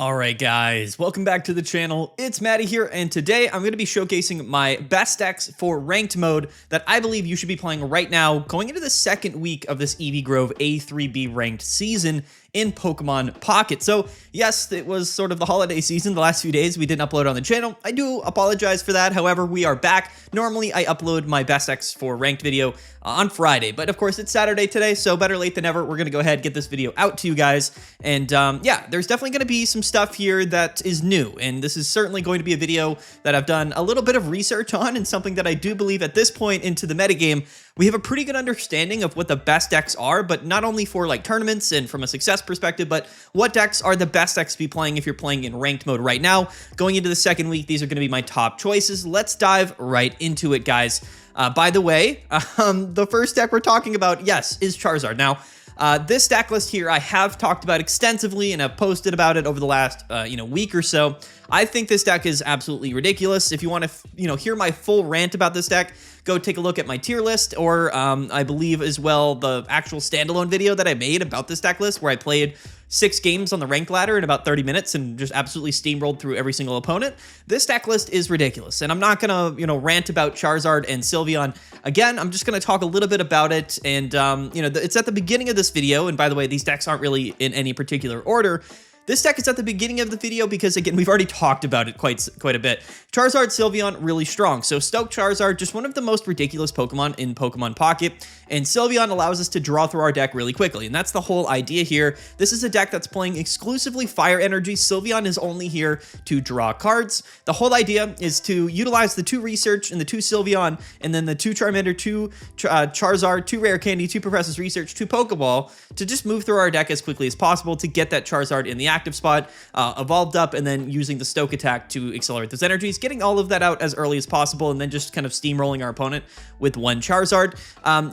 Alright guys, welcome back to the channel. It's Maddie here, and today I'm going to be showcasing my best decks for ranked mode that I believe you should be playing right now, going into the second week of this Eevee Grove A3B ranked season in Pokemon Pocket. So yes, it was sort of the holiday season. The last few days we didn't upload on the channel. I do apologize for that. However, we are back. Normally I upload my best decks for ranked video on Friday, but of course it's Saturday today, so better late than never. We're going to go ahead and get this video out to you guys. And yeah, there's definitely going to be some stuff here that is new, and this is certainly going to be a video that I've done a little bit of research on, and something that I do believe at this point into the metagame, we have a pretty good understanding of what the best decks are, but not only for like tournaments and from a success perspective, but what decks are the best decks to be playing if you're playing in ranked mode right now. Going into the second week, these are going to be my top choices. Let's dive right into it, guys. By the way, the first deck we're talking about, yes, is Charizard. Now, this deck list here I have talked about extensively and I've posted about it over the last week or so. I think this deck is absolutely ridiculous. If you want to hear my full rant about this deck, go take a look at my tier list, or I believe as well the actual standalone video that I made about this deck list, where I played 6 games on the ranked ladder in about 30 minutes and just absolutely steamrolled through every single opponent. This deck list is ridiculous, and I'm not gonna rant about Charizard and Sylveon again. I'm just gonna talk a little bit about it, and it's at the beginning of this video. And by the way, these decks aren't really in any particular order. This deck is at the beginning of the video because, again, we've already talked about it quite a bit. Charizard, Sylveon, really strong. So Stoke Charizard, just one of the most ridiculous Pokemon in Pokemon Pocket, and Sylveon allows us to draw through our deck really quickly, and that's the whole idea here. This is a deck that's playing exclusively Fire Energy. Sylveon is only here to draw cards. The whole idea is to utilize the 2 Research and the 2 Sylveon, and then the 2 Charmander, 2 Charizard, 2 Rare Candy, 2 Professor's Research, 2 Pokeball, to just move through our deck as quickly as possible to get that Charizard in the active spot, evolved up, and then using the Stoke attack to accelerate those energies, getting all of that out as early as possible, and then just kind of steamrolling our opponent with 1 Charizard.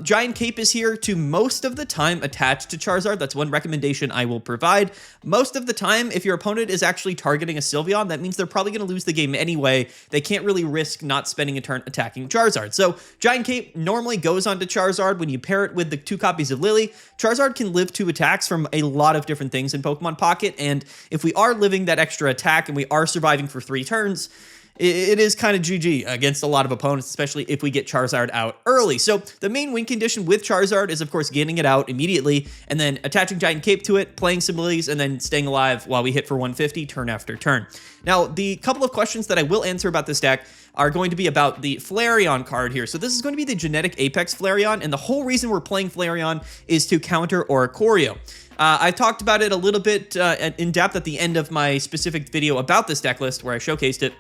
Giant Cape is here to most of the time attach to Charizard. That's one recommendation I will provide. Most of the time, if your opponent is actually targeting a Sylveon, that means they're probably going to lose the game anyway. They can't really risk not spending a turn attacking Charizard. So Giant Cape normally goes onto Charizard when you pair it with the 2 copies of Lily. Charizard can live 2 attacks from a lot of different things in Pokemon Pocket, and if we are living that extra attack and we are surviving for 3 turns, it is kind of GG against a lot of opponents, especially if we get Charizard out early. So the main win condition with Charizard is, of course, getting it out immediately and then attaching Giant Cape to it, playing some Lilies, and then staying alive while we hit for 150 turn after turn. Now, the couple of questions that I will answer about this deck are going to be about the Flareon card here. So this is going to be the Genetic Apex Flareon, and the whole reason we're playing Flareon is to counter Oricorio. I talked about it a little bit in depth at the end of my specific video about this deck list where I showcased it.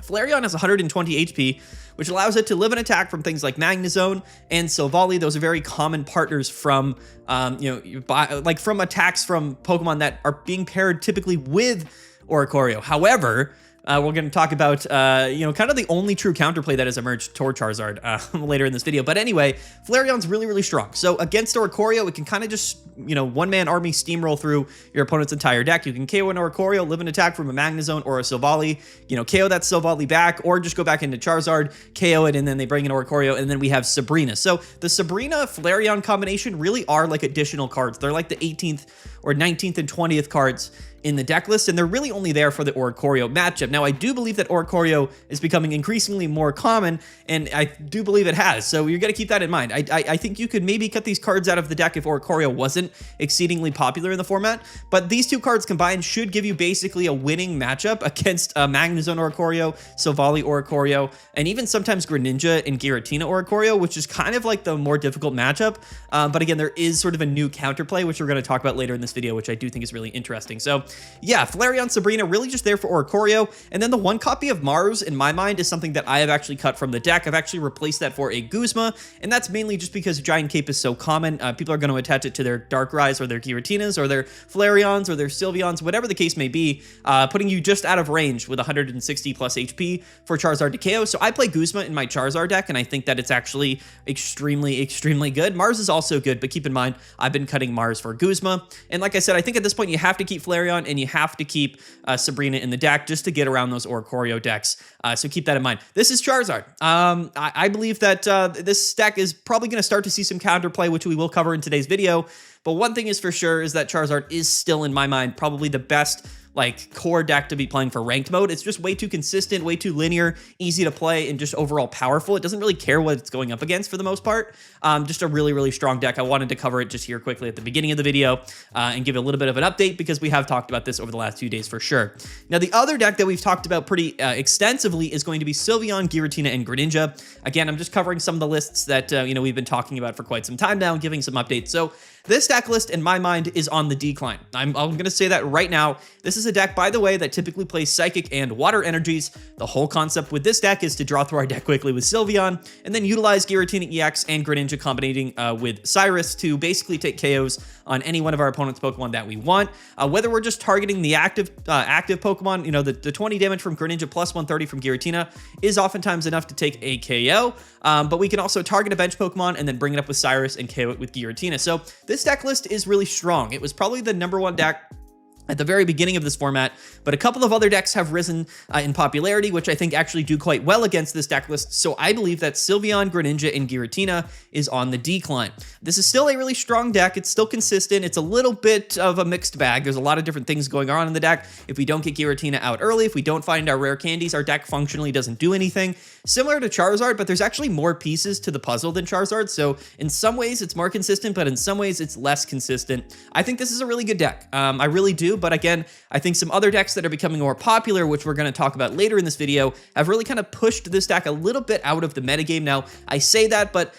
Flareon has 120 HP, which allows it to live an attack from things like Magnezone and Silvally. Those are very common partners from, from attacks from Pokemon that are being paired typically with Oricorio. However, we're going to talk about, kind of the only true counterplay that has emerged toward Charizard later in this video. But anyway, Flareon's really, really strong. So against Oricorio, it can kind of just, one-man army steamroll through your opponent's entire deck. You can KO an Oricorio, live an attack from a Magnezone or a Silvally, KO that Silvally back, or just go back into Charizard, KO it, and then they bring in Oricorio, and then we have Sabrina. So the Sabrina-Flareon combination really are like additional cards. They're like the 18th or 19th and 20th cards in the deck list, and they're really only there for the Oricorio matchup. Now, I do believe that Oricorio is becoming increasingly more common, and I do believe it has, so you're going to keep that in mind. I think you could maybe cut these cards out of the deck if Oricorio wasn't exceedingly popular in the format, but these 2 cards combined should give you basically a winning matchup against Magnezone Oricorio, Silvally Oricorio, and even sometimes Greninja and Giratina Oricorio, which is kind of like the more difficult matchup. But again, there is sort of a new counterplay, which we're going to talk about later in this video, which I do think is really interesting. So yeah, Flareon, Sabrina, really just there for Oricorio. And then the 1 copy of Mars, in my mind, is something that I have actually cut from the deck. I've actually replaced that for a Guzma, and that's mainly just because Giant Cape is so common. People are going to attach it to their Darkrai's or their Giratinas or their Flareons or their Sylveons, whatever the case may be, putting you just out of range with 160 plus HP for Charizard to KO. So I play Guzma in my Charizard deck, and I think that it's actually extremely, extremely good. Mars is also good, but keep in mind, I've been cutting Mars for Guzma. And like I said, I think at this point you have to keep Flareon and you have to keep Sabrina in the deck just to get around those Oricorio decks. So keep that in mind. This is Charizard. I believe that this deck is probably going to start to see some counterplay, which we will cover in today's video. But one thing is for sure is that Charizard is still, in my mind, probably the best like core deck to be playing for ranked mode. It's just way too consistent, way too linear, easy to play, and just overall powerful. It doesn't really care what it's going up against for the most part. Just a really, really strong deck. I wanted to cover it just here quickly at the beginning of the video and give a little bit of an update because we have talked about this over the last few days for sure. Now, the other deck that we've talked about pretty extensively is going to be Sylveon, Giratina, and Greninja. Again, I'm just covering some of the lists that we've been talking about for quite some time now and giving some updates. So this deck list, in my mind, is on the decline. I'm going to say that right now. This is a deck, by the way, that typically plays Psychic and Water energies. The whole concept with this deck is to draw through our deck quickly with Sylveon, and then utilize Giratina EX and Greninja combining with Cyrus to basically take KOs on any one of our opponent's Pokemon that we want. Whether we're just targeting the active Pokemon, the 20 damage from Greninja plus 130 from Giratina is oftentimes enough to take a KO, but we can also target a bench Pokemon and then bring it up with Cyrus and KO it with Giratina. So this deck list is really strong. It was probably the #1 deck at the very beginning of this format, but a couple of other decks have risen in popularity, which I think actually do quite well against this deck list. So I believe that Sylveon, Greninja, and Giratina is on the decline. This is still a really strong deck. It's still consistent. It's a little bit of a mixed bag. There's a lot of different things going on in the deck. If we don't get Giratina out early, if we don't find our rare candies, our deck functionally doesn't do anything. Similar to Charizard, but there's actually more pieces to the puzzle than Charizard. So in some ways it's more consistent, but in some ways it's less consistent. I think this is a really good deck. I really do. But again, I think some other decks that are becoming more popular, which we're going to talk about later in this video, have really kind of pushed this deck a little bit out of the metagame. Now, I say that, but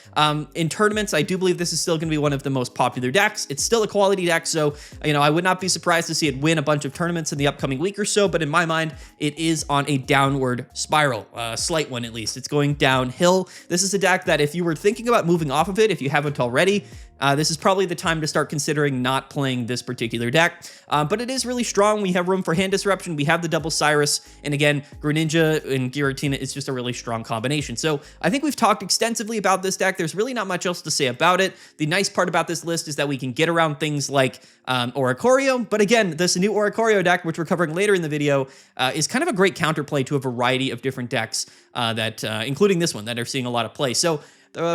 in tournaments, I do believe this is still going to be one of the most popular decks. It's still a quality deck, so I would not be surprised to see it win a bunch of tournaments in the upcoming week or so, but in my mind, it is on a downward spiral, a slight one at least. It's going downhill. This is a deck that if you were thinking about moving off of it, if you haven't already, this is probably the time to start considering not playing this particular deck, but it is really strong. We have room for hand disruption. We have the double Cyrus, and again, Greninja and Giratina is just a really strong combination. So I think we've talked extensively about this deck. There's really not much else to say about it. The nice part about this list is that we can get around things like Oricorio, but again, this new Oricorio deck, which we're covering later in the video, is kind of a great counterplay to a variety of different decks including this one, that are seeing a lot of play. So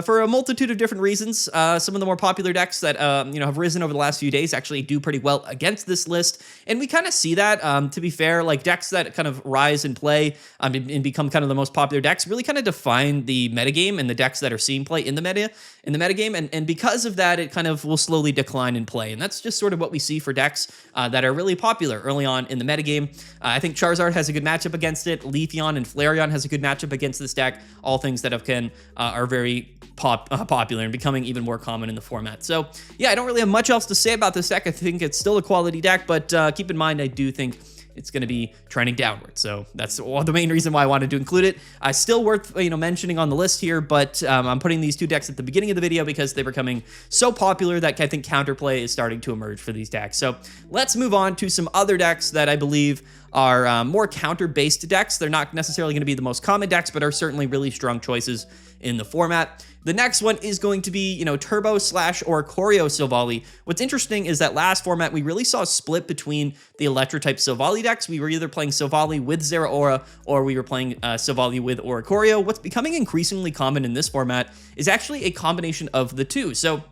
for a multitude of different reasons, some of the more popular decks that have risen over the last few days actually do pretty well against this list, and we kind of see that. To be fair, like decks that kind of rise and play and become kind of the most popular decks really kind of define the metagame and the decks that are seeing play in the metagame, and because of that, it kind of will slowly decline in play, and that's just sort of what we see for decks that are really popular early on in the metagame. I think Charizard has a good matchup against it. Leafeon and Flareon has a good matchup against this deck. All things that are very popular and becoming even more common in the format. So yeah, I don't really have much else to say about this deck. I think it's still a quality deck, but keep in mind, I do think it's going to be trending downward. So that's the main reason why I wanted to include it. Still worth mentioning on the list here, but I'm putting these two decks at the beginning of the video because they're becoming so popular that I think counterplay is starting to emerge for these decks. So let's move on to some other decks that I believe are more counter-based decks. They're not necessarily going to be the most common decks, but are certainly really strong choices in the format. The next one is going to be, Turbo / Oricorio Silvally. What's interesting is that last format, we really saw a split between the Electro-type Silvally decks. We were either playing Silvally with Zeraora, or we were playing Silvally with Oricorio. What's becoming increasingly common in this format is actually a combination of the two. So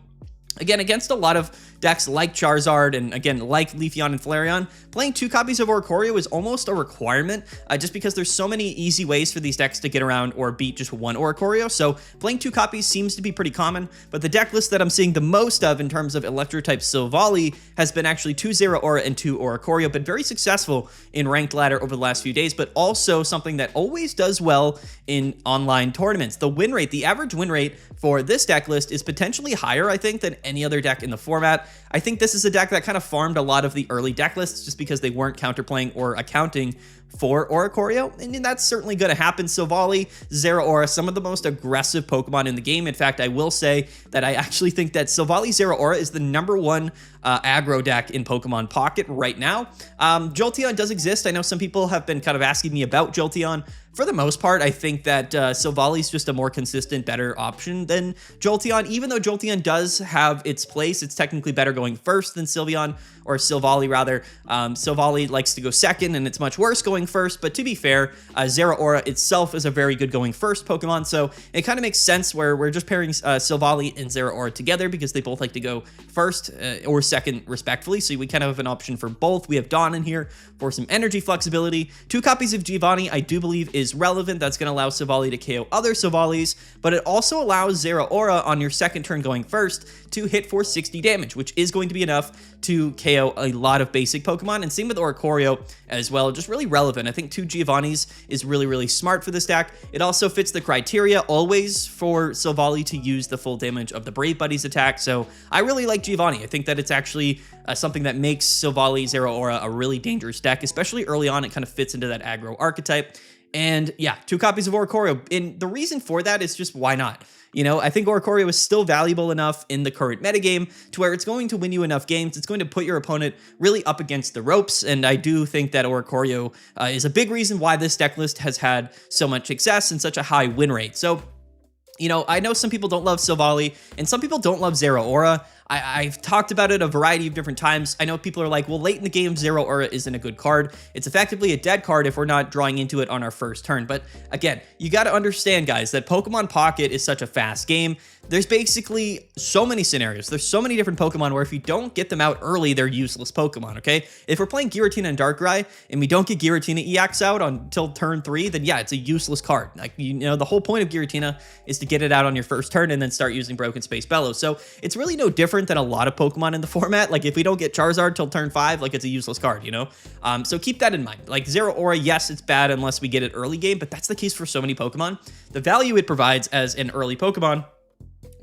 again, against a lot of decks like Charizard and again, like Leafeon and Flareon, playing 2 copies of Oricorio is almost a requirement just because there's so many easy ways for these decks to get around or beat just one Oricorio. So playing 2 copies seems to be pretty common, but the deck list that I'm seeing the most of in terms of Electro-type Silvally has been actually 2 Zeraora and 2 Oricorio, been very successful in ranked ladder over the last few days, but also something that always does well in online tournaments. The win rate, the average win rate for this deck list is potentially higher, I think, than any other deck in the format. I think this is a deck that kind of farmed a lot of the early deck lists just because they weren't counterplaying or accounting for Oricorio, and that's certainly going to happen. Silvally, Zeraora, some of the most aggressive Pokemon in the game. In fact, I will say that I actually think that Silvally Zeraora is the #1 aggro deck in Pokemon Pocket right now. Jolteon does exist. I know some people have been kind of asking me about Jolteon. For the most part, I think that Silvally is just a more consistent, better option than Jolteon. Even though Jolteon does have its place, it's technically better going first than Sylveon or Silvally rather. Silvally likes to go second, and it's much worse going first, but to be fair, Zeraora itself is a very good going first Pokemon, so it kind of makes sense where we're just pairing Silvally and Zeraora together because they both like to go first or second respectively, so we kind of have an option for both. We have Dawn in here for some energy flexibility. 2 copies of Giovanni I do believe is relevant. That's going to allow Silvally to KO other Silvallis, but it also allows Zeraora on your second turn going first to hit for 60 damage, which is going to be enough to KO a lot of basic Pokemon, and same with Oricorio as well, just really relevant. I think 2 Giovannis is really, really smart for this deck. It also fits the criteria always for Silvally to use the full damage of the Brave Buddies attack, so I really like Giovanni. I think that it's actually something that makes Silvally Zeraora a really dangerous deck, especially early on. It kind of fits into that aggro archetype. And yeah, 2 copies of Oricorio. And the reason for that is just why not? You know, I think Oricorio is still valuable enough in the current metagame to where it's going to win you enough games. It's going to put your opponent really up against the ropes. And I do think that Oricorio is a big reason why this deck list has had so much success and such a high win rate. So, you know, I know some people don't love Silvally and some people don't love Zeraora. I've talked about it a variety of different times. I know people are like, well, late in the game, Zeraora isn't a good card. It's effectively a dead card if we're not drawing into it on our first turn. But again, you got to understand, guys, that Pokemon Pocket is such a fast game. There's basically so many scenarios. There's so many different Pokemon where if you don't get them out early, they're useless Pokemon, okay? If we're playing Giratina and Darkrai and we don't get Giratina EX out until turn 3, then yeah, it's a useless card. Like, you know, the whole point of Giratina is to get it out on your first turn and then start using Broken Space Bellows. So it's really no different than a lot of Pokemon in the format. Like, if we don't get Charizard till turn 5, like, it's a useless card, you know? So keep that in mind. Like, Zeraora, yes, it's bad unless we get it early game, but that's the case for so many Pokemon. The value it provides as an early Pokemon,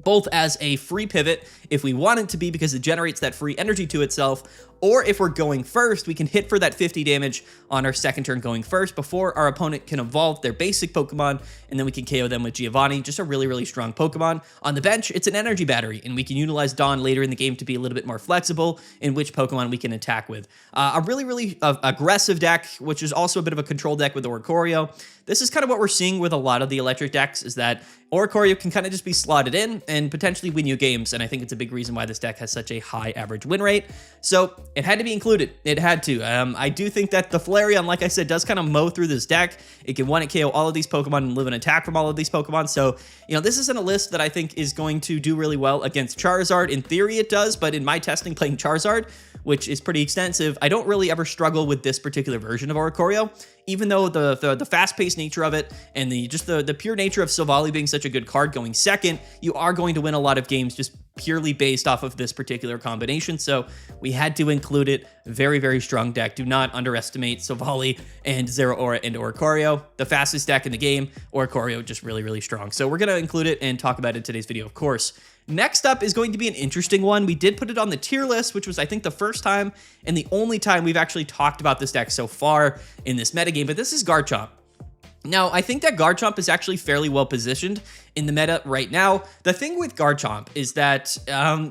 both as a free pivot if we want it to be because it generates that free energy to itself, or if we're going first, we can hit for that 50 damage on our second turn going first before our opponent can evolve their basic Pokemon, and then we can KO them with Giovanni, just a really, really strong Pokemon. On the bench, it's an energy battery, and we can utilize Dawn later in the game to be a little bit more flexible in which Pokemon we can attack with. A really, really aggressive deck, which is also a bit of a control deck with Oricorio. This is kind of what we're seeing with a lot of the electric decks, is that Oricorio can kind of just be slotted in and potentially win you games, and I think it's a big reason why this deck has such a high average win rate. So it had to be included. It had to. I do think that the Flareon, like I said, does kind of mow through this deck. It can one-hit KO all of these Pokemon and live an attack from all of these Pokemon. So, you know, this isn't a list that I think is going to do really well against Charizard. In theory, it does, but in my testing playing Charizard, which is pretty extensive, I don't really ever struggle with this particular version of Oricorio, even though the fast-paced nature of it and the pure nature of Silvally being such a good card going second, you are going to win a lot of games just purely based off of this particular combination. So we had to include it. Very, very strong deck. Do not underestimate Silvally and Zeraora and Oricorio. The fastest deck in the game. Oricorio just really, really strong. So we're going to include it and talk about it in today's video, of course. Next up is going to be an interesting one. We did put it on the tier list, which was, I think, the first time and the only time we've actually talked about this deck so far in this metagame, but this is Garchomp. Now, I think that Garchomp is actually fairly well positioned in the meta right now. The thing with Garchomp is that,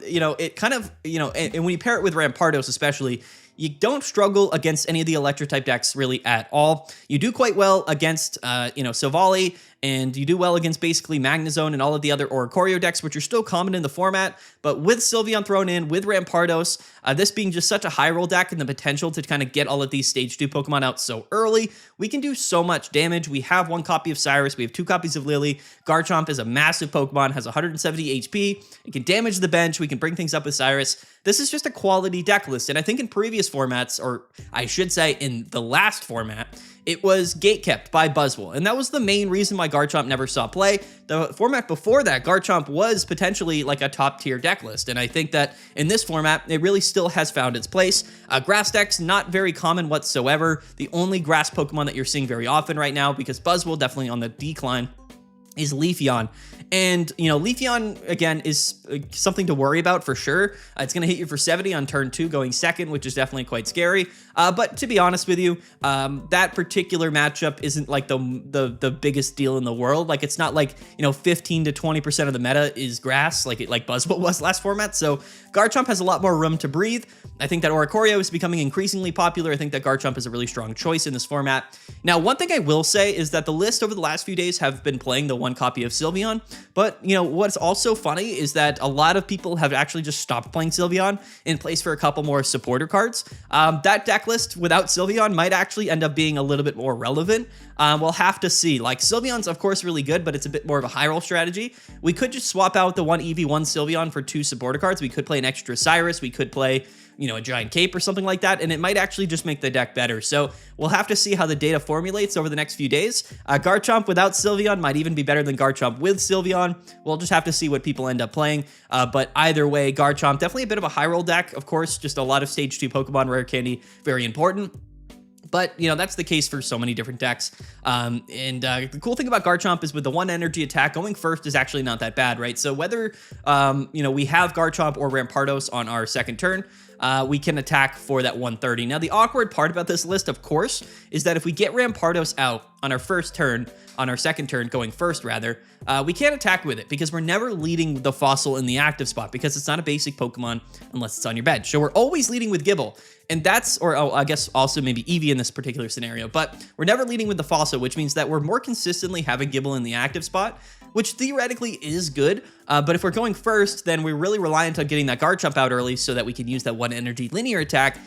you know, it kind of, you know, and when you pair it with Rampardos especially, you don't struggle against any of the electric type decks really at all. You do quite well against, you know, Silvally, and you do well against basically Magnezone and all of the other Oricorio decks, which are still common in the format. But with Sylveon thrown in, with Rampardos, this being just such a high roll deck and the potential to kind of get all of these stage 2 Pokemon out so early, we can do so much damage. We have 1 copy of Cyrus, we have 2 copies of Lily. Garchomp is a massive Pokemon, has 170 HP. It can damage the bench, we can bring things up with Cyrus. This is just a quality deck list, and I think in previous formats, or I should say in the last format, it was gatekept by Buzzwole, and that was the main reason why Garchomp never saw play. The format before that, Garchomp was potentially like a top-tier deck list, and I think that in this format, it really still has found its place. Grass decks, not very common whatsoever. The only grass Pokemon that you're seeing very often right now, because Buzzwole definitely on the decline, is Leafeon. And, you know, Leafeon, again, is something to worry about for sure. It's going to hit you for 70 on turn 2 going second, which is definitely quite scary. But to be honest with you, that particular matchup isn't like the biggest deal in the world. Like, it's not like, you know, 15 to 20% of the meta is grass, like Buzzwole was last format. So Garchomp has a lot more room to breathe. I think that Oricorio is becoming increasingly popular. I think that Garchomp is a really strong choice in this format. Now, one thing I will say is that the list over the last few days have been playing the one copy of Sylveon. But, you know, what's also funny is that a lot of people have actually just stopped playing Sylveon in place for a couple more supporter cards. That deck list without Sylveon might actually end up being a little bit more relevant. We'll have to see. Like, Sylveon's, of course, really good, but it's a bit more of a high roll strategy. We could just swap out the one Eevee, one Sylveon for two supporter cards. We could play an extra Cyrus. We could play, you know, a giant cape or something like that, and it might actually just make the deck better. So we'll have to see how the data formulates over the next few days. Garchomp without Sylveon might even be better than Garchomp with Sylveon. We'll just have to see what people end up playing. But either way, Garchomp, definitely a bit of a high roll deck. Of course, just a lot of stage 2 Pokemon, rare candy, very important. But, you know, that's the case for so many different decks. The cool thing about Garchomp is with the one energy attack, going first is actually not that bad, right? So whether, you know, we have Garchomp or Rampardos on our second turn, we can attack for that 130. Now, the awkward part about this list, of course, is that if we get Rampardos out on our first turn, on our second turn, going first rather, we can't attack with it because we're never leading the fossil in the active spot because it's not a basic Pokemon unless it's on your bench. So we're always leading with Gible. And that's, or I guess also maybe Eevee in this particular scenario, but we're never leading with the fossil, which means that we're more consistently having Gible in the active spot, which theoretically is good. But if we're going first, then we're really reliant on getting that Garchomp out early so that we can use that one energy linear attack.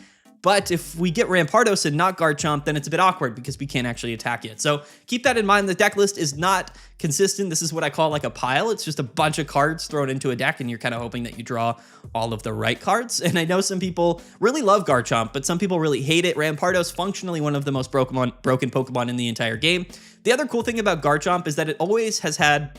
But if we get Rampardos and not Garchomp, then it's a bit awkward because we can't actually attack yet. So keep that in mind. The deck list is not consistent. This is what I call like a pile. It's just a bunch of cards thrown into a deck, and you're kind of hoping that you draw all of the right cards. And I know some people really love Garchomp, but some people really hate it. Rampardos, functionally one of the most broken Pokemon in the entire game. The other cool thing about Garchomp is that it always has had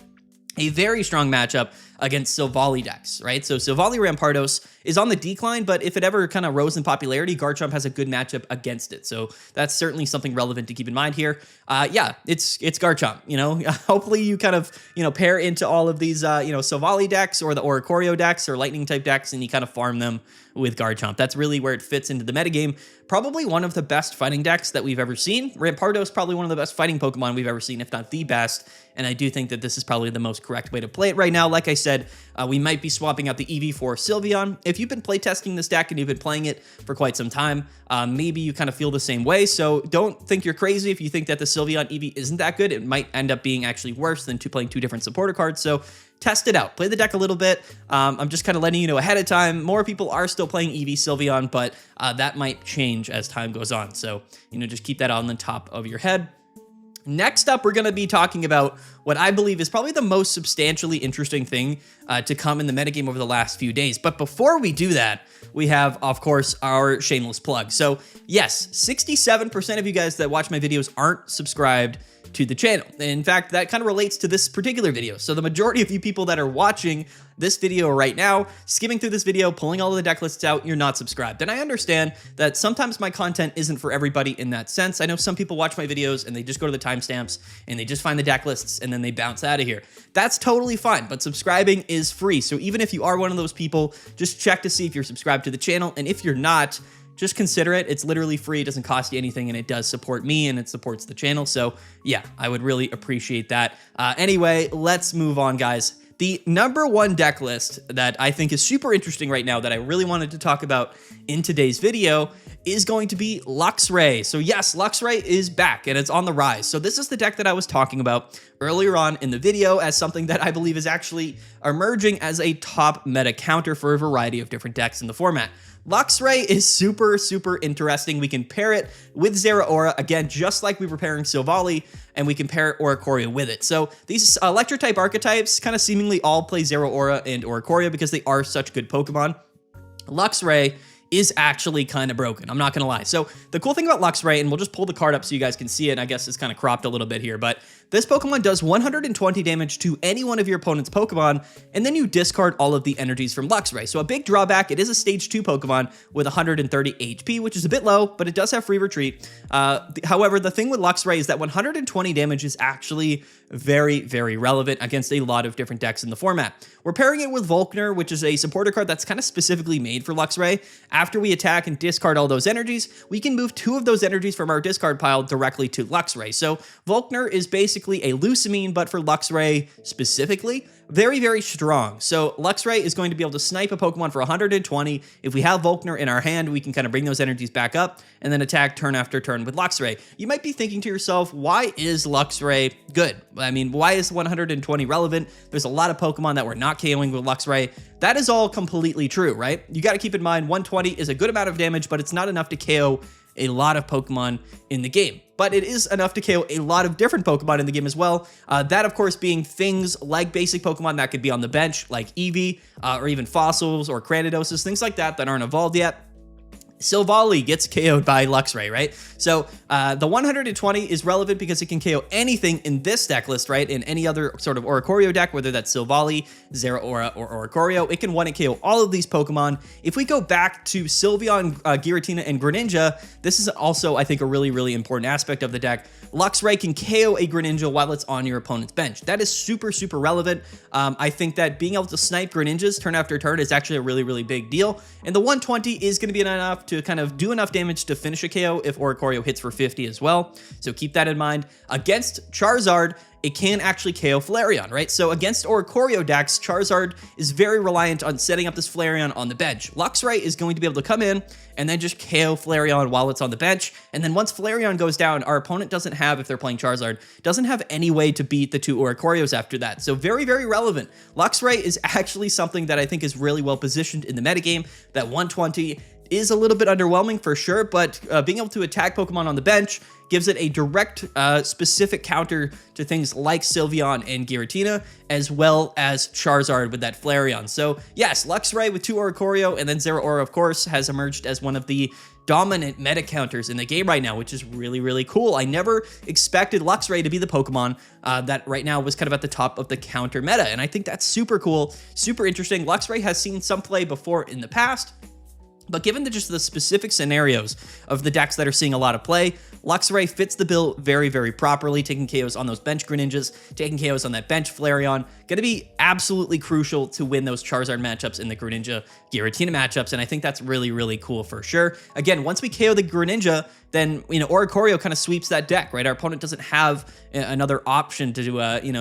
a very strong matchup against Silvally decks, right? So Silvally Rampardos is on the decline, but if it ever kind of rose in popularity, Garchomp has a good matchup against it. So that's certainly something relevant to keep in mind here. Yeah, it's Garchomp, you know. Hopefully you kind of, you know, pair into all of these, you know, Silvally decks or the Oricorio decks or lightning type decks, and you kind of farm them with Garchomp. That's really where it fits into the metagame. Probably one of the best fighting decks that we've ever seen. Rampardos probably one of the best fighting Pokemon we've ever seen, if not the best. And I do think that this is probably the most correct way to play it right now. Like I said, we might be swapping out the Eevee for Sylveon. If you've been playtesting this deck and you've been playing it for quite some time, maybe you kind of feel the same way. So don't think you're crazy if you think that the Sylveon Eevee isn't that good. It might end up being actually worse than playing two different supporter cards. So test it out. Play the deck a little bit. I'm just kind of letting you know ahead of time. More people are still playing Eevee Sylveon, but that might change as time goes on. So, you know, just keep that on the top of your head. Next up, we're going to be talking about what I believe is probably the most substantially interesting thing to come in the metagame over the last few days. But before we do that, we have, of course, our shameless plug. So yes, 67% of you guys that watch my videos aren't subscribed to the channel. In fact, that kind of relates to this particular video. So the majority of you people that are watching this video right now, skimming through this video, pulling all of the deck lists out, you're not subscribed. And I understand that sometimes my content isn't for everybody in that sense. I know some people watch my videos and they just go to the timestamps and they just find the deck lists and then they bounce out of here. That's totally fine, but subscribing is free. So even if you are one of those people, just check to see if you're subscribed to the channel. And if you're not, just consider it. It's literally free. It doesn't cost you anything, and it does support me and it supports the channel. So yeah, I would really appreciate that. Anyway, let's move on, guys. The number one deck list that I think is super interesting right now that I really wanted to talk about in today's video is going to be LUXRAY. So yes, LUXRAY is back and it's on the rise. So this is the deck that I was talking about earlier on in the video as something that I believe is actually emerging as a top meta counter for a variety of different decks in the format. LUXRAY is super, super interesting. We can pair it with Zeraora, again, just like we were pairing Silvally, and we can pair Oricorio with it. So these Electro-type archetypes kind of seemingly all play Zeraora and Oricorio because they are such good Pokemon. LUXRAY is actually kind of broken. I'm not going to lie. So the cool thing about LUXRAY, and we'll just pull the card up so you guys can see it. I guess it's kind of cropped a little bit here, but this Pokemon does 120 damage to any one of your opponent's Pokemon, and then you discard all of the energies from LUXRAY. So a big drawback, it is a stage 2 Pokemon with 130 HP, which is a bit low, but it does have free retreat. However, the thing with LUXRAY is that 120 damage is actually very, very relevant against a lot of different decks in the format. We're pairing it with Volkner, which is a supporter card that's kind of specifically made for LUXRAY. After we attack and discard all those energies, we can move 2 of those energies from our discard pile directly to LUXRAY. So Volkner is basically a Lucamine, but for LUXRAY specifically. very, very strong. So Luxray is going to be able to snipe a Pokemon for 120. If we have Volkner in our hand, we can kind of bring those energies back up and then attack turn after turn with Luxray. You might be thinking to yourself, why is Luxray good? I mean, why is 120 relevant? There's a lot of Pokemon that we're not KOing with Luxray. That is all completely true, right? You got to keep in mind 120 is a good amount of damage, but it's not enough to KO a lot of Pokemon in the game. But it is enough to KO a lot of different Pokemon in the game as well. That, of course, being things like basic Pokemon that could be on the bench, like Eevee, or even Fossils or Cranidoses, things like that aren't evolved yet. Silvally gets KO'd by Luxray, right? So the 120 is relevant because it can KO anything in this deck list, right? In any other sort of Oricorio deck, whether that's Silvally, Zeraora, or Oricorio, it can 1-hit KO all of these Pokemon. If we go back to Sylveon, Giratina, and Greninja, this is also, I think, a really, really important aspect of the deck. Luxray can KO a Greninja while it's on your opponent's bench. That is super, super relevant. I think that being able to snipe Greninjas turn after turn is actually a really, really big deal. And the 120 is going to be enough to kind of do enough damage to finish a KO if Oricorio hits for 50 as well. So keep that in mind. Against Charizard, it can actually KO Flareon, right? So against Oricorio decks, Charizard is very reliant on setting up this Flareon on the bench. Luxray is going to be able to come in and then just KO Flareon while it's on the bench. And then once Flareon goes down, our opponent doesn't have, if they're playing Charizard, doesn't have any way to beat the two Oricorios after that. So very, very relevant. Luxray is actually something that I think is really well positioned in the metagame. That 120 is a little bit underwhelming for sure, but being able to attack Pokemon on the bench gives it a direct, specific counter to things like Sylveon and Giratina, as well as Charizard with that Flareon. So yes, Luxray with 2 Oricorio, and then Zeraora, of course, has emerged as one of the dominant meta counters in the game right now, which is really, really cool. I never expected Luxray to be the Pokemon that right now was kind of at the top of the counter meta, and I think that's super cool, super interesting. Luxray has seen some play before in the past, but given just the specific scenarios of the decks that are seeing a lot of play, Luxray fits the bill very, very properly, taking KOs on those bench Greninjas, taking KOs on that bench Flareon. Going to be absolutely crucial to win those Charizard matchups in the Greninja Giratina matchups, and I think that's really, really cool for sure. Again, once we KO the Greninja, then, you know, Oricorio kind of sweeps that deck, right? Our opponent doesn't have another option to,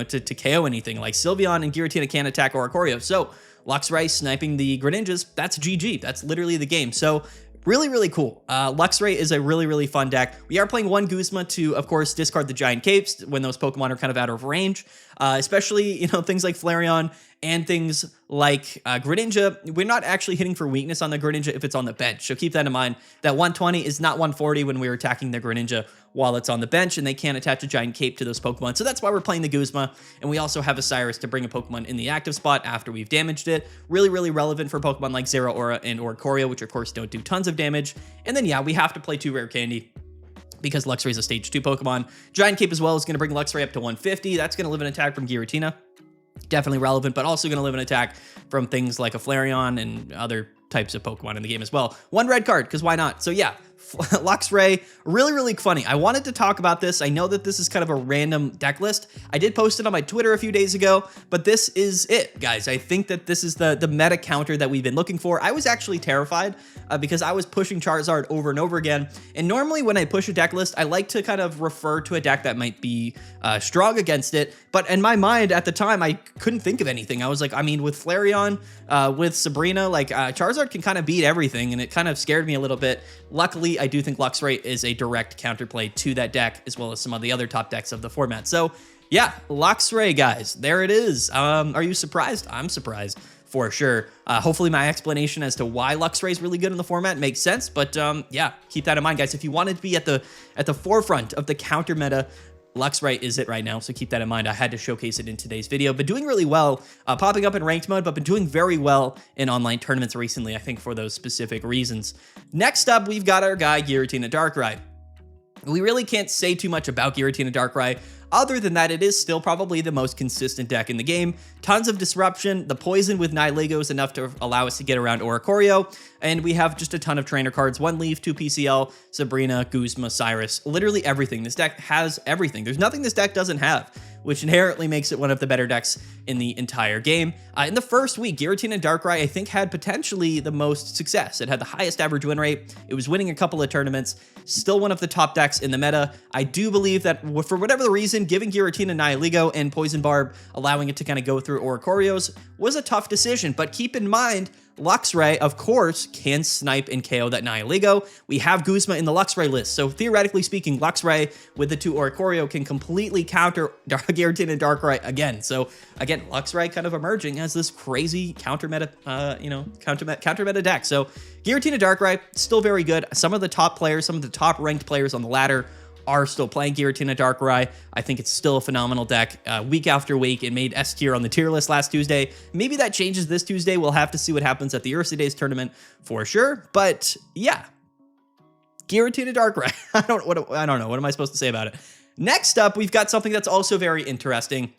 to KO anything. Like Sylveon and Giratina can't attack Oricorio, so Luxray sniping the Greninjas, that's GG. That's literally the game. So really, really cool. Luxray is a really, really fun deck. We are playing 1 Guzma to, of course, discard the Giant Capes when those Pokemon are kind of out of range, especially, you know, things like Flareon and things like Greninja. We're not actually hitting for weakness on the Greninja if it's on the bench. So keep that in mind. That 120 is not 140 when we're attacking the Greninja while it's on the bench, and they can't attach a Giant Cape to those Pokemon. So that's why we're playing the Guzma, and we also have a Cyrus to bring a Pokemon in the active spot after we've damaged it. Really, really relevant for Pokemon like Zeraora and Oricorio, which of course don't do tons of damage. And then, yeah, we have to play 2 Rare Candy because Luxray is a stage 2 Pokemon. Giant Cape as well is going to bring Luxray up to 150. That's going to live an attack from Giratina. Definitely relevant, but also going to live an attack from things like a Flareon and other types of Pokemon in the game as well. 1 red card, because why not? So yeah, Luxray, really, really funny. I wanted to talk about this. I know that this is kind of a random deck list. I did post it on my Twitter a few days ago, but this is it, guys. I think that this is the meta counter that we've been looking for. I was actually terrified because I was pushing Charizard over and over again. And normally when I push a deck list, I like to kind of refer to a deck that might be strong against it. But in my mind at the time, I couldn't think of anything. I was like, I mean, with Flareon, with Sabrina, like Charizard can kind of beat everything, and it kind of scared me a little bit. Luckily, I do think Luxray is a direct counterplay to that deck, as well as some of the other top decks of the format. So yeah, Luxray, guys, there it is. Are you surprised? I'm surprised for sure. Hopefully my explanation as to why Luxray is really good in the format makes sense, but yeah, keep that in mind, guys. If you wanted to be at the forefront of the counter meta, Luxray is it right now, so keep that in mind. I had to showcase it in today's video. Been doing really well, popping up in ranked mode, but been doing very well in online tournaments recently, I think, for those specific reasons. Next up, we've got our guy, Giratina Darkrai. We really can't say too much about Giratina Darkrai, other than that it is still probably the most consistent deck in the game. Tons of disruption, the poison with Nihilego is enough to allow us to get around Oricorio, and we have just a ton of trainer cards, 1 Leaf, 2 PCL, Sabrina, Guzma, Cyrus, literally everything. This deck has everything. There's nothing this deck doesn't have, which inherently makes it one of the better decks in the entire game. In the first week, Giratina Darkrai, I think, had potentially the most success. It had the highest average win rate. It was winning a couple of tournaments. Still one of the top decks in the meta. I do believe that for whatever the reason, giving Giratina Nihilego and Poison Barb, allowing it to kind of go through Oricorios, was a tough decision. But keep in mind, Luxray, of course, can snipe and KO that Nihilego. We have Guzma in the Luxray list, so theoretically speaking, Luxray with the 2 Oricorio can completely counter Giratina and Darkrai again. So again, Luxray kind of emerging as this crazy counter meta, counter meta deck. So Giratina Darkrai still very good. Some of the top players, some of the top ranked players on the ladder are still playing Giratina Darkrai. I think it's still a phenomenal deck. Week after week, it made S tier on the tier list last Tuesday. Maybe that changes this Tuesday. We'll have to see what happens at the Ursa Days tournament for sure. But yeah, Giratina Darkrai. I don't know. What am I supposed to say about it? Next up, we've got something that's also very interesting.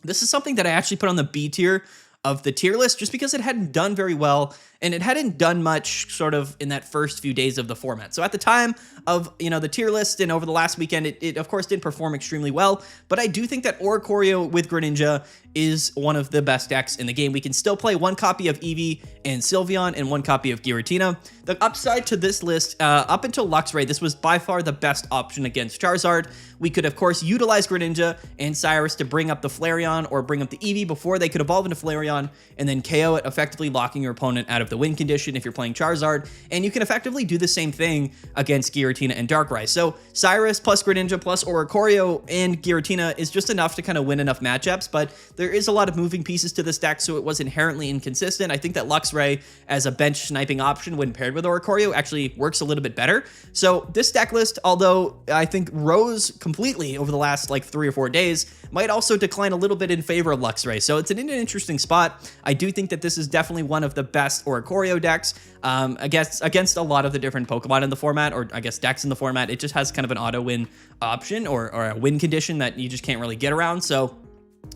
This is something that I actually put on the B tier of the tier list just because it hadn't done very well and it hadn't done much sort of in that first few days of the format. So at the time of, the tier list and over the last weekend, it of course didn't perform extremely well, but I do think that Oricorio with Greninja is one of the best decks in the game. We can still play 1 copy of Eevee and Sylveon and 1 copy of Giratina. The upside to this list, up until Luxray, this was by far the best option against Charizard. We could, of course, utilize Greninja and Cyrus to bring up the Flareon or bring up the Eevee before they could evolve into Flareon and then KO it, effectively locking your opponent out of the win condition if you're playing Charizard. And you can effectively do the same thing against Giratina and Darkrai. So Cyrus plus Greninja plus Oricorio and Giratina is just enough to kind of win enough matchups, but there is a lot of moving pieces to this deck, so it was inherently inconsistent. I think that Luxray as a bench sniping option when paired with Oricorio actually works a little bit better. So this deck list, although I think rose completely over the last like 3 or 4 days, might also decline a little bit in favor of Luxray. So it's in an interesting spot. I do think that this is definitely one of the best Oricorio decks against a lot of the different Pokemon in the format, or I guess decks in the format. It just has kind of an auto win option or a win condition that you just can't really get around. So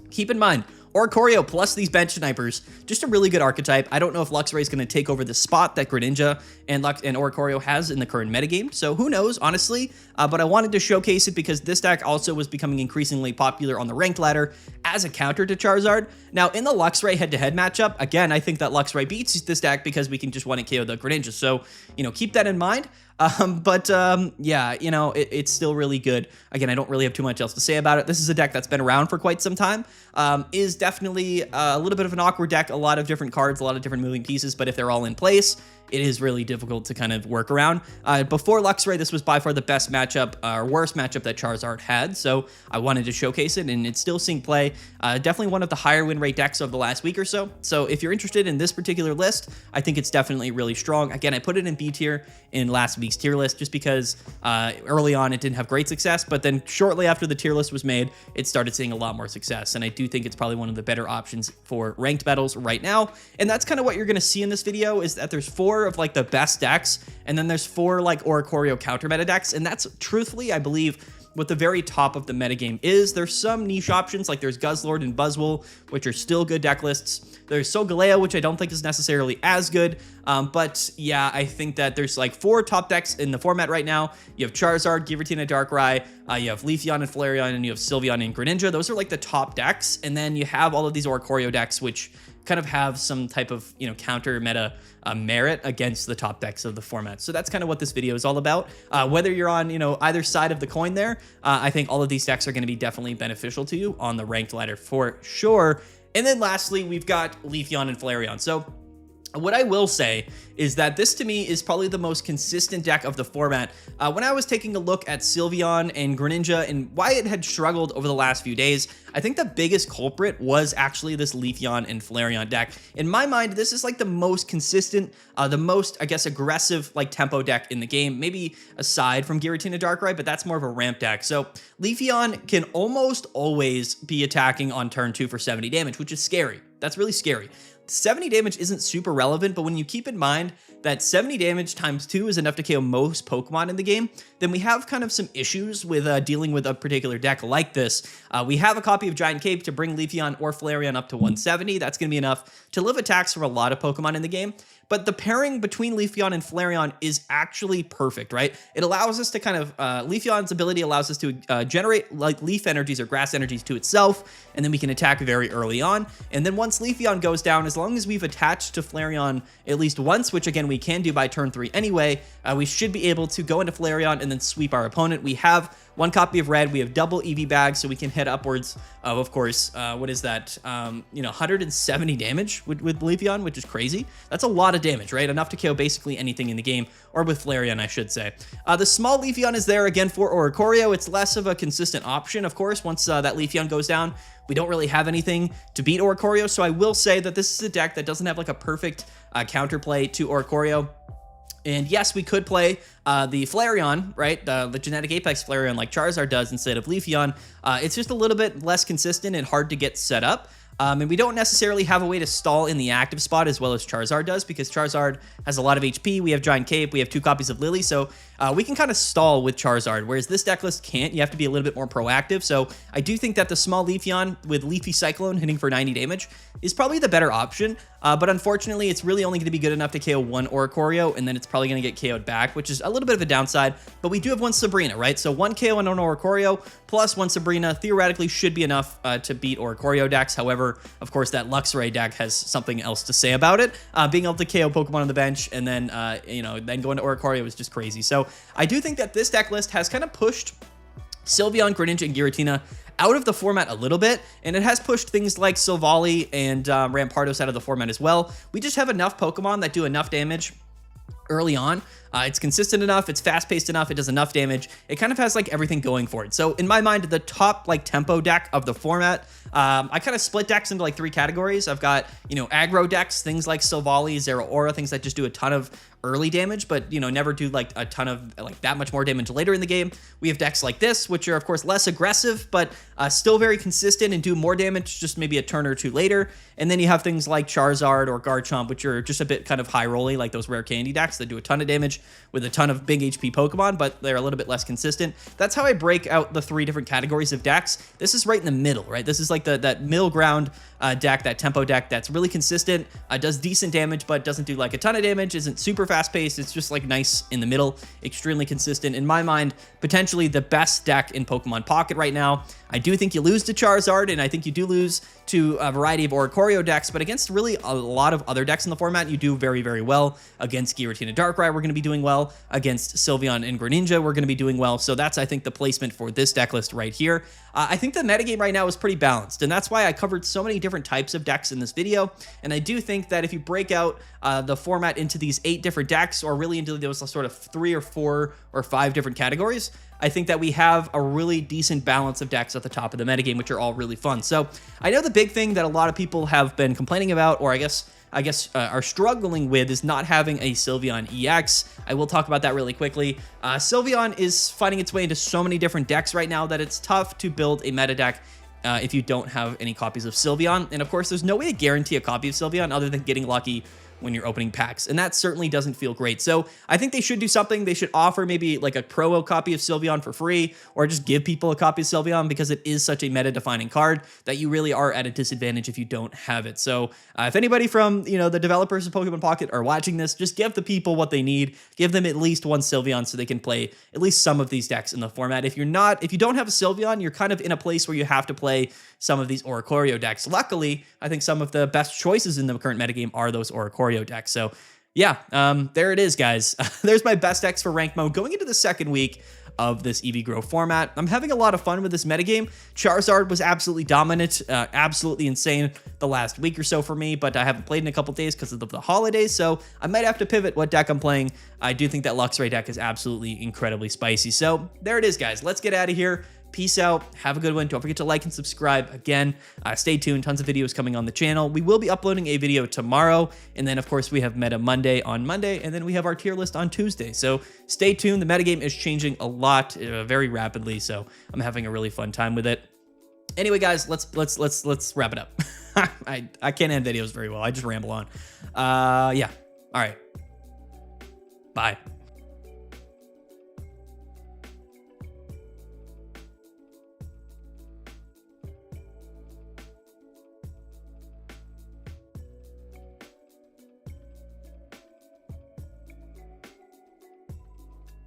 keep in mind, Oricorio plus these bench snipers, just a really good archetype. I don't know if Luxray is going to take over the spot that Greninja and Oricorio has in the current metagame, so who knows, honestly. But I wanted to showcase it because this deck also was becoming increasingly popular on the ranked ladder as a counter to Charizard. Now, in the Luxray head-to-head matchup, again, I think that Luxray beats this deck because we can just one-hit KO the Greninja, so, keep that in mind. Yeah, it's still really good. Again, I don't really have too much else to say about it. This is a deck that's been around for quite some time. Is definitely a little bit of an awkward deck, a lot of different cards, a lot of different moving pieces, but if they're all in place, it is really difficult to kind of work around. Before Luxray, this was by far the best matchup, or worst matchup that Charizard had, so I wanted to showcase it, and it's still seeing play. Definitely one of the higher win rate decks of the last week or so. So if you're interested in this particular list, I think it's definitely really strong. Again, I put it in B tier in last week's tier list just because early on it didn't have great success, but then shortly after the tier list was made, it started seeing a lot more success, and I do think it's probably one of the better options for ranked battles right now. And that's kind of what you're going to see in this video, is that there's 4 of like the best decks, and then there's 4 like Oricorio counter meta decks, and that's truthfully, I believe, what the very top of the metagame is. There's some niche options, like there's Guzzlord and Buzzwole, which are still good deck lists. There's Solgaleo, which I don't think is necessarily as good, but yeah, I think that there's like 4 top decks in the format right now. You have Charizard, Giratina Darkrai, you have Leafeon and Flareon, and you have Sylveon and Greninja. Those are like the top decks, and then you have all of these Oricorio decks, which kind of have some type of, counter meta merit against the top decks of the format. So that's kind of what this video is all about. Whether you're on, either side of the coin there, I think all of these decks are going to be definitely beneficial to you on the ranked ladder for sure. And then lastly, we've got Leafeon and Flareon. So what I will say is that this to me is probably the most consistent deck of the format. When I was taking a look at Sylveon and Greninja and why it had struggled over the last few days, I think the biggest culprit was actually this Leafeon and Flareon deck. In my mind, this is like the most consistent, the most, I guess, aggressive like tempo deck in the game, maybe aside from Giratina Darkrai, but that's more of a ramp deck. So Leafeon can almost always be attacking on turn 2 for 70 damage, which is scary. That's really scary. 70 damage isn't super relevant, but when you keep in mind that 70 damage times 2 is enough to KO most Pokemon in the game, then we have kind of some issues with dealing with a particular deck like this. We have a copy of Giant Cape to bring Leafeon or Flareon up to 170. That's going to be enough to live attacks for a lot of Pokemon in the game. But the pairing between Leafeon and Flareon is actually perfect, right? It allows us to kind of, Leafeon's ability allows us to generate like leaf energies or grass energies to itself, and then we can attack very early on. And then once Leafeon goes down, as long as we've attached to Flareon at least once, which again we can do by turn 3 anyway, we should be able to go into Flareon and then sweep our opponent. We have one copy of red, we have double Eevee bags, so we can hit upwards of course, what is that, 170 damage with Leafeon, which is crazy. That's a lot of damage, right? Enough to KO basically anything in the game, or with Flareon, I should say. The small Leafeon is there again for Oricorio. It's less of a consistent option, of course, once that Leafeon goes down. We don't really have anything to beat Oricorio, so I will say that this is a deck that doesn't have like a perfect counterplay to Oricorio. And yes, we could play the Flareon, right? The Genetic Apex Flareon like Charizard does instead of Leafeon. It's just a little bit less consistent and hard to get set up. And we don't necessarily have a way to stall in the active spot as well as Charizard does, because Charizard has a lot of HP. We have Giant Cape, we have 2 copies of Lily, so we can kind of stall with Charizard, whereas this deck list can't. You have to be a little bit more proactive. So I do think that the small Leafeon with Leafy Cyclone hitting for 90 damage is probably the better option. But unfortunately, it's really only going to be good enough to KO one Oricorio, and then it's probably going to get KO'd back, which is a little bit of a downside. But we do have one Sabrina, right? So 1 KO on an Oricorio plus 1 Sabrina theoretically should be enough to beat Oricorio decks. However, of course, that Luxray deck has something else to say about it. Being able to KO Pokemon on the bench and then, then going to Oricorio is just crazy. So I do think that this deck list has kind of pushed Sylveon, Greninja, and Giratina out of the format a little bit, and it has pushed things like Silvally and Rampardos out of the format as well. We just have enough Pokemon that do enough damage early on. It's consistent enough, it's fast-paced enough, it does enough damage. It kind of has like everything going for it. So in my mind, the top like tempo deck of the format, I kind of split decks into like 3 categories. I've got, aggro decks, things like Silvally, Zeraora, things that just do a ton of early damage, but never do like a ton of like that much more damage later in the game. We have decks like this, which are of course less aggressive, but still very consistent and do more damage, just maybe a turn or 2 later. And then you have things like Charizard or Garchomp, which are just a bit kind of high rolly, like those rare candy decks that do a ton of damage with a ton of big HP Pokemon, but they're a little bit less consistent. That's how I break out the 3 different categories of decks. This is right in the middle, right? This is like that middle ground deck, that tempo deck that's really consistent, does decent damage, but doesn't do like a ton of damage, isn't super fast paced. It's just like nice in the middle, extremely consistent. In my mind, potentially the best deck in Pokemon Pocket right now. I do think you lose to Charizard, and I think you do lose to a variety of Oricorio decks, but against really a lot of other decks in the format, you do very, very well. Against Giratina Darkrai, we're going to be doing well. Against Sylveon and Greninja, we're going to be doing well. So that's, I think, the placement for this deck list right here. I think the metagame right now is pretty balanced, and that's why I covered so many different types of decks in this video. And I do think that if you break out the format into these 8 different decks, or really into those sort of 3 or 4 or 5 different categories, I think that we have a really decent balance of decks at the top of the metagame, which are all really fun. So I know the big thing that a lot of people have been complaining about, or I guess are struggling with, is not having a Sylveon EX. I will talk about that really quickly. Sylveon is finding its way into so many different decks right now that it's tough to build a meta deck if you don't have any copies of Sylveon. And of course, there's no way to guarantee a copy of Sylveon other than getting lucky when you're opening packs, and that certainly doesn't feel great. So I think they should do something. They should offer maybe like a promo copy of Sylveon for free, or just give people a copy of Sylveon, because it is such a meta-defining card that you really are at a disadvantage if you don't have it. So if anybody from the developers of Pokemon Pocket are watching this, just give the people what they need. Give them at least one Sylveon so they can play at least some of these decks in the format. If you don't have a Sylveon, you're kind of in a place where you have to play some of these Oricorio decks. Luckily, I think some of the best choices in the current metagame are those Oricorio decks. So yeah, there it is, guys. There's my best decks for ranked mode going into the second week of this Eevee Grove format. I'm having a lot of fun with this metagame. Charizard was absolutely dominant, absolutely insane the last week or so for me, but I haven't played in a couple days because of the holidays, so I might have to pivot what deck I'm playing. I do think that Luxray deck is absolutely incredibly spicy. So there it is, guys. Let's get out of here. Peace out. Have a good one. Don't forget to like and subscribe. Again, stay tuned. Tons of videos coming on the channel. We will be uploading a video tomorrow. And then, of course, we have Meta Monday on Monday. And then we have our tier list on Tuesday. So stay tuned. The metagame is changing a lot, very rapidly. So I'm having a really fun time with it. Anyway, guys, let's wrap it up. I can't end videos very well. I just ramble on. Yeah. All right. Bye.